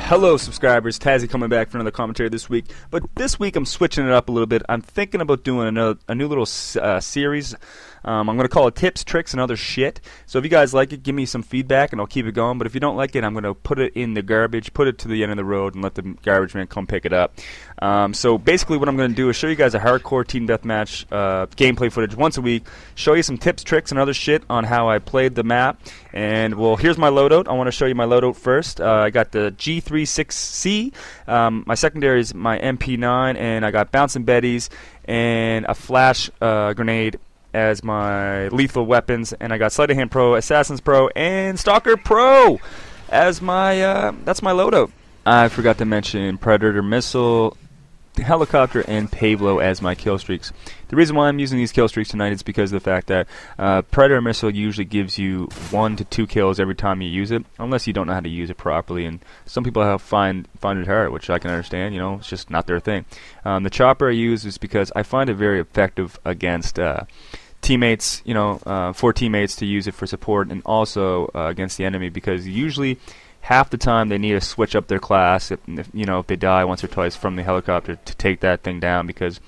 Hello subscribers, Tazzy coming back for another commentary this week, but this week I'm switching it up a little bit. I'm thinking about doing a new little series. I'm going to call it Tips, Tricks, and Other Shit. So if you guys like it, give me some feedback and I'll keep it going, but if you don't like it, I'm going to put it in the garbage, put it to the end of the road, and let the garbage man come pick it up. So basically what I'm going to do is show you guys a hardcore team deathmatch gameplay footage once a week, show you some tips, tricks, and other shit on how I played the map. And well, here's my loadout. I want to show you my loadout first. I got the G36C. My secondary is my MP-1, and I got bouncing betties and a flash grenade as my lethal weapons, and I got Sleight of Hand Pro, Assassins Pro, and Stalker Pro as my that's my loadout. I forgot to mention Predator Missile, Helicopter, and Pavlo as my kill streaks. The reason why I'm using these kill streaks tonight is because of the fact that Predator Missile usually gives you 1 to 2 kills every time you use it, unless you don't know how to use it properly, and some people find it hard, which I can understand. You know, it's just not their thing. The chopper I use is because I find it very effective against teammates, for teammates to use it for support, and also against the enemy, because usually half the time they need to switch up their class if they die once or twice from the helicopter to take that thing down, because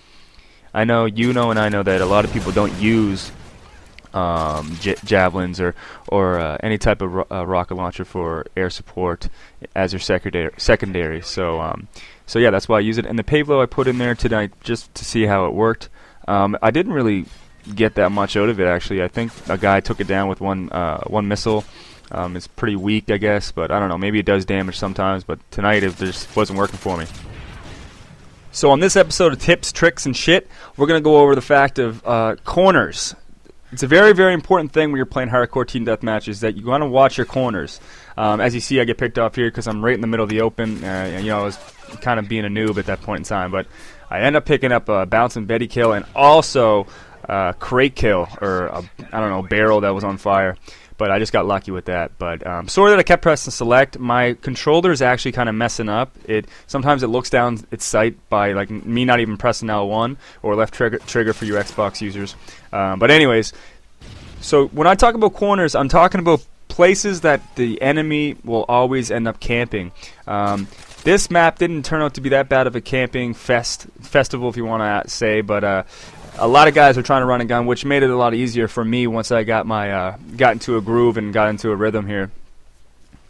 I know and I know that a lot of people don't use javelins or any type of rocket launcher for air support as their secondary. So yeah, that's why I use it. And the Pavlo I put in there tonight just to see how it worked. I didn't really get that much out of it, actually. I think a guy took it down with one missile. It's pretty weak, I guess, but I don't know, maybe it does damage sometimes, but tonight it just wasn't working for me. So on this episode of Tips, Tricks, and Shit, we're going to go over the fact of corners. It's a very, very important thing when you're playing hardcore team deathmatches, that you want to watch your corners. As you see, I get picked off here because I'm right in the middle of the open. I was kind of being a noob at that point in time, but I end up picking up a bouncing Betty kill and also crate kill, or I don't know, barrel that was on fire. But I just got lucky with that. But sorry that I kept pressing select. My controller is actually kind of messing up. Sometimes it looks down its sight by like me not even pressing L1 or left trigger for you Xbox users. But anyways, so when I talk about corners, I'm talking about places that the enemy will always end up camping. This map didn't turn out to be that bad of a camping festival, if you want to say, but a lot of guys were trying to run a gun, which made it a lot easier for me once I got got into a groove and got into a rhythm here.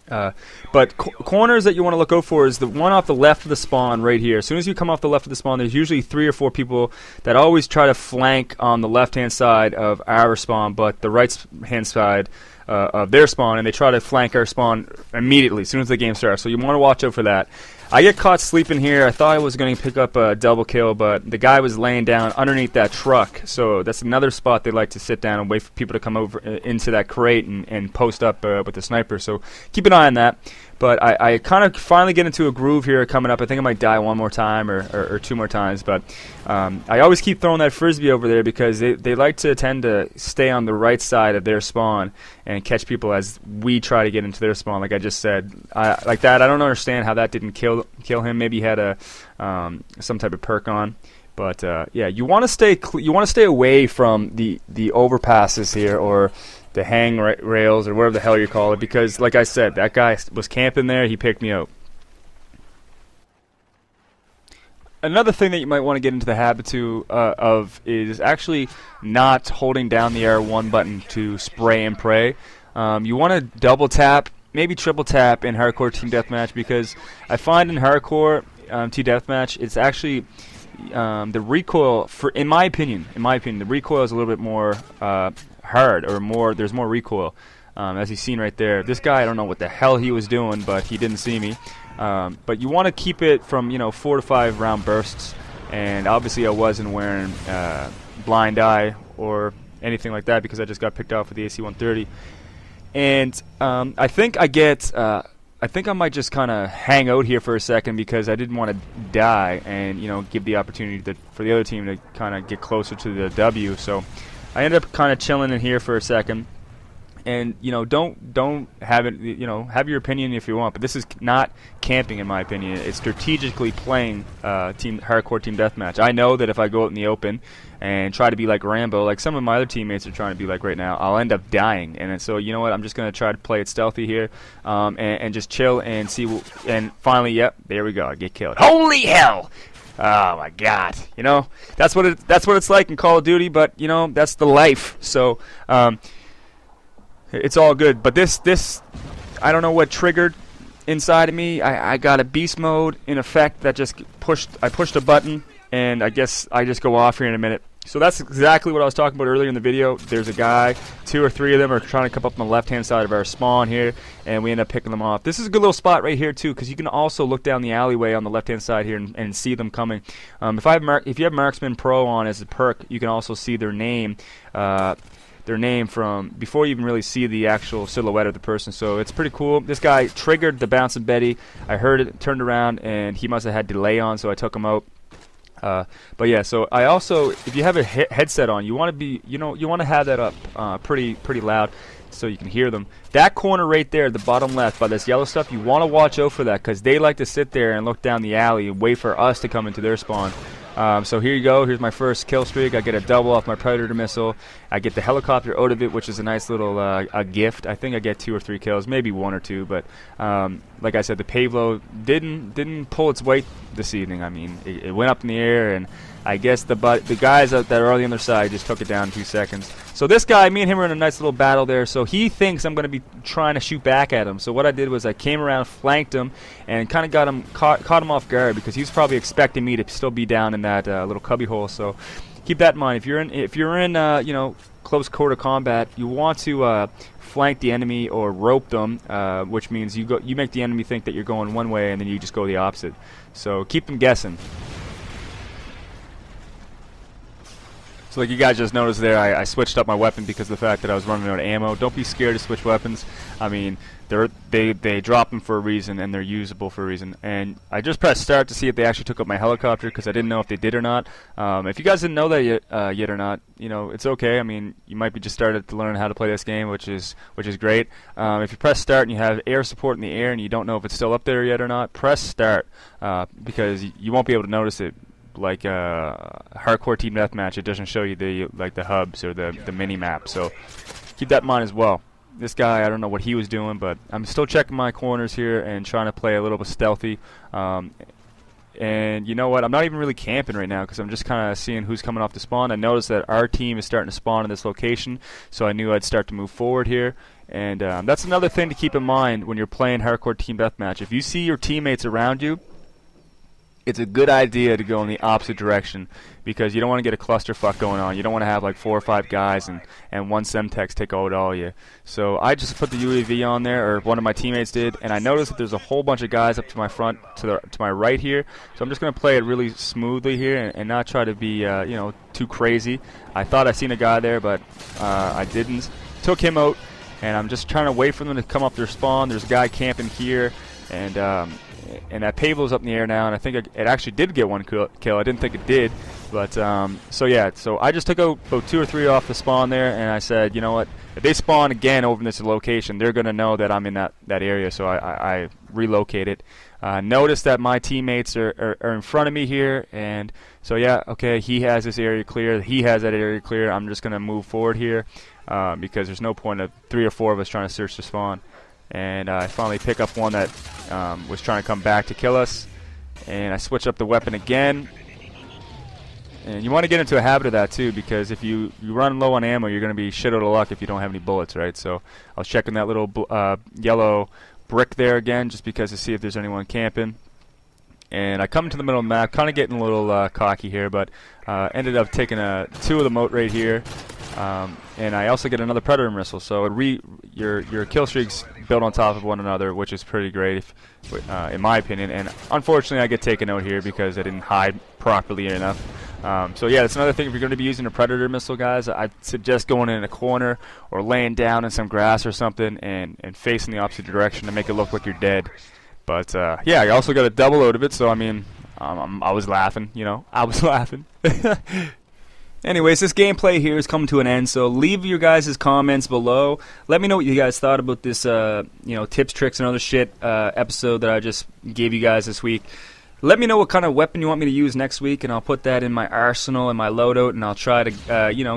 But corners that you want to look out for is the one off the left of the spawn right here. As soon as you come off the left of the spawn, there's usually 3 or 4 people that always try to flank on the left-hand side of our spawn, but the right-hand side of their spawn, and they try to flank our spawn immediately as soon as the game starts. So you want to watch out for that. I get caught sleeping here. I thought I was going to pick up a double kill, but the guy was laying down underneath that truck. So that's another spot they like to sit down and wait for people to come over into that crate and post up with the sniper. So keep an eye on that. But I kind of finally get into a groove here coming up. I think I might die one more time or 2 more times. But I always keep throwing that frisbee over there because they like to tend to stay on the right side of their spawn and catch people as we try to get into their spawn. Like I just said, like that. I don't understand how that didn't kill him. Maybe he had some type of perk on. But yeah, you want to stay away from the overpasses here, or the hang rails, or whatever the hell you call it, because like I said, that guy was camping there. He picked me out. Another thing that you might want to get into the habit of is actually not holding down the R1 button to spray and pray. You want to double tap, maybe triple tap in hardcore team deathmatch, because I find in hardcore team deathmatch it's actually the recoil, in my opinion, the recoil is a little bit more hard, or there's more recoil. As you've seen right there, this guy, I don't know what the hell he was doing, but he didn't see me. But you want to keep it from 4 to 5 round bursts, and obviously I wasn't wearing blind eye or anything like that because I just got picked off with the AC-130. And I think I might just kind of hang out here for a second because I didn't want to die and give the opportunity for the other team to kind of get closer to the W. So I ended up kind of chilling in here for a second. And don't have it. Have your opinion if you want, but this is not camping, in my opinion. It's strategically playing hardcore team deathmatch. I know that if I go out in the open and try to be like Rambo, like some of my other teammates are trying to be like right now, I'll end up dying. And so you know what? I'm just gonna try to play it stealthy here, and just chill and see. And finally, yep, there we go. I get killed. Holy hell! Oh my God! That's what it's like in Call of Duty. But that's the life. So. It's all good, but this I don't know what triggered inside of me. I got a beast mode in effect that just I pushed a button, and I guess I just go off here in a minute. So that's exactly what I was talking about earlier in the video. There's a guy, 2 or 3 of them are trying to come up on the left-hand side of our spawn here, and we end up picking them off. This is a good little spot right here too, because you can also look down the alleyway on the left-hand side here and see them coming. If you have Marksman Pro on as a perk, you can also see their name. Their name from before you even really see the actual silhouette of the person, so it's pretty cool. This guy triggered the bouncing Betty. I heard it, turned around, and he must have had delay on, so I took him out. But yeah, so I also, if you have a headset on, you want to be, you want to have that up pretty loud so you can hear them. That corner right there, the bottom left by this yellow stuff, you want to watch out for that, because they like to sit there and look down the alley and wait for us to come into their spawn. So here you go. Here's my first kill streak. I get a double off my Predator missile. I get the helicopter out of it, which is a nice little a gift. I think I get 2 or 3 kills, maybe 1 or 2. But like I said, the Pavlo didn't pull its weight this evening. I mean, it went up in the air, and I guess the guys that are on the other side just took it down in 2 seconds. So this guy, me and him were in a nice little battle there. So he thinks I'm going to be trying to shoot back at him. So what I did was I came around, flanked him, and kind of caught him off guard, because he's probably expecting me to still be down in that little cubby hole. So keep that in mind. If you're in close quarter combat, you want to flank the enemy or rope them, which means you make the enemy think that you're going one way, and then you just go the opposite. So keep them guessing. So like you guys just noticed there, I switched up my weapon because of the fact that I was running out of ammo. Don't be scared to switch weapons. I mean, they drop them for a reason, and they're usable for a reason. And I just pressed start to see if they actually took up my helicopter, because I didn't know if they did or not. If you guys didn't know that yet or not, it's okay. I mean, you might be just started to learn how to play this game, which is great. If you press start and you have air support in the air and you don't know if it's still up there yet or not, press start, because you won't be able to notice it. Like hardcore team deathmatch, it doesn't show you the hubs or the mini map, so keep that in mind as well. This guy, I don't know what he was doing, but I'm still checking my corners here and trying to play a little bit stealthy. And you know what? I'm not even really camping right now, because I'm just kind of seeing who's coming off the spawn. I noticed that our team is starting to spawn in this location, so I knew I'd start to move forward here. And that's another thing to keep in mind when you're playing hardcore team deathmatch. If you see your teammates around you, it's a good idea to go in the opposite direction, because you don't want to get a clusterfuck going on. You don't want to have like 4 or 5 guys and one Semtex take out all you. So I just put the UAV on there, or one of my teammates did, and I noticed that there's a whole bunch of guys up to my front, to my right here. So I'm just going to play it really smoothly here and not try to be too crazy. I thought I seen a guy there, but I didn't. Took him out, and I'm just trying to wait for them to come up their spawn. There's a guy camping here, and that Pavlo's up in the air now, and I think it actually did get 1 kill. I didn't think it did, but so yeah. So I just took out about 2 or 3 off the spawn there, and I said, you know what? If they spawn again over in this location, they're gonna know that I'm in that area. So I relocated. Notice that my teammates are in front of me here, and so yeah, okay. He has this area clear. He has that area clear. I'm just gonna move forward here, because there's no point of 3 or 4 of us trying to search the spawn. And I finally pick up one that was trying to come back to kill us, and I switch up the weapon again. And you want to get into a habit of that too, because if you run low on ammo, you're going to be shit out of luck if you don't have any bullets, right? So I was checking that little yellow brick there again, just because to see if there's anyone camping. And I come into the middle of the map, kind of getting a little cocky here, but ended up taking 2 of the moat right here. And I also get another Predator missile, so your kill streaks build on top of one another, which is pretty great, in my opinion. And unfortunately, I get taken out here because I didn't hide properly enough. So yeah, that's another thing. If you're going to be using a Predator missile, guys, I'd suggest going in a corner or laying down in some grass or something and facing the opposite direction to make it look like you're dead. But yeah, I also got a double out of it, so I mean, I was laughing, I was laughing. Anyways, this gameplay here is coming to an end, so leave your guys' comments below. Let me know what you guys thought about this, tips, tricks, and other shit episode that I just gave you guys this week. Let me know what kind of weapon you want me to use next week, and I'll put that in my arsenal and my loadout, and I'll try to,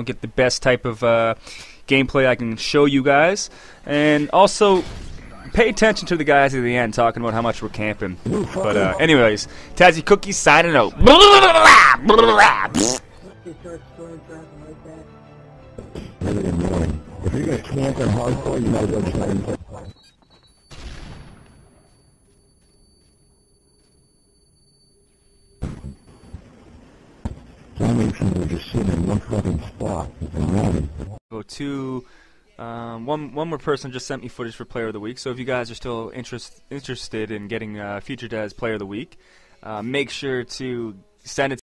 get the best type of gameplay I can show you guys. And also, pay attention to the guys at the end talking about how much we're camping. But anyways, Tazzy Cookie signing out. If you're gonna camp in hardcore, you might as well just let him play. Some of them just sitting in one fucking spot and running. Go to one more person just sent me footage for Player of the Week. So if you guys are still interested in getting featured as Player of the Week, make sure to send it